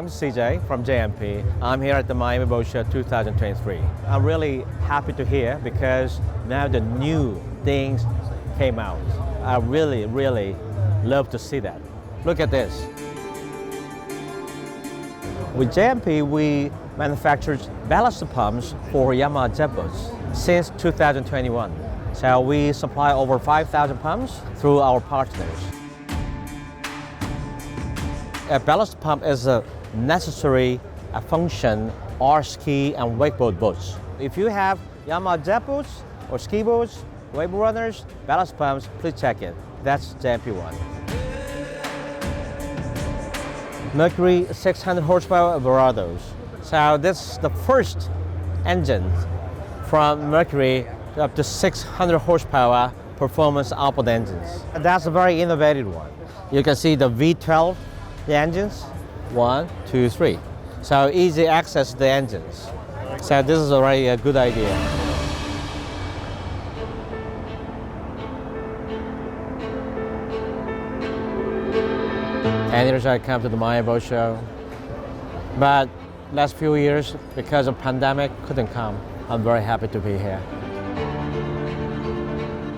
name is CJ from JMP. I'm here at the Miami Boat Show 2023. I'm really happy to hear because now the new things came out. I really love to see that. Look at this. With JMP, we manufactured ballast pumps for Yamaha jet boats since 2021. So we supply over 5,000 pumps through our partners. A ballast pump is a necessary function for ski and wakeboard boats. If you have Yamaha jet boats or ski boats, wakeboard runners, ballast pumps, please check it. That's JMP one. Mercury 600 horsepower Verados. So this is the first engine from Mercury up to 600 horsepower performance outboard engines. That's a very innovative one. You can see the V12 the engines, 1, 2, 3. So easy access to the engines. So this is already a good idea. And here's I come to the Miami Boat Show. But last few years, because of pandemic, couldn't come. I'm very happy to be here.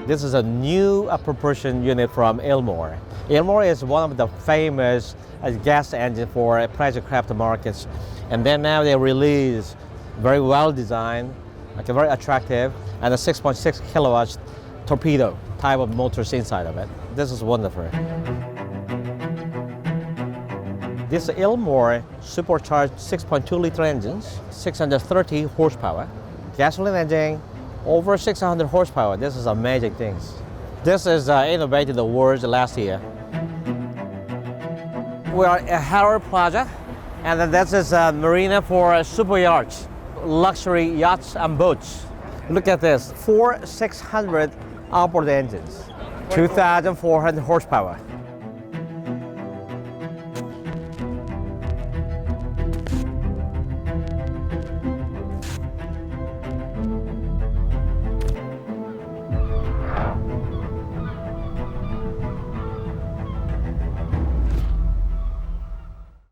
This is a new propulsion unit from Elmore. Elmore is one of the famous gas engine for pleasure craft markets. And then now they release very well designed, like a very attractive, and a 6.6 kilowatts torpedo type of motors inside of it. This is wonderful. This Elmore supercharged 6.2 liter engines, 630 horsepower, gasoline engine, over 600 horsepower. This is amazing things. This is innovated the world last year. We are at Harrow Plaza, and then this is a marina for super yachts, luxury yachts and boats. Look at this, 4 600 outboard engines, 2,400 horsepower.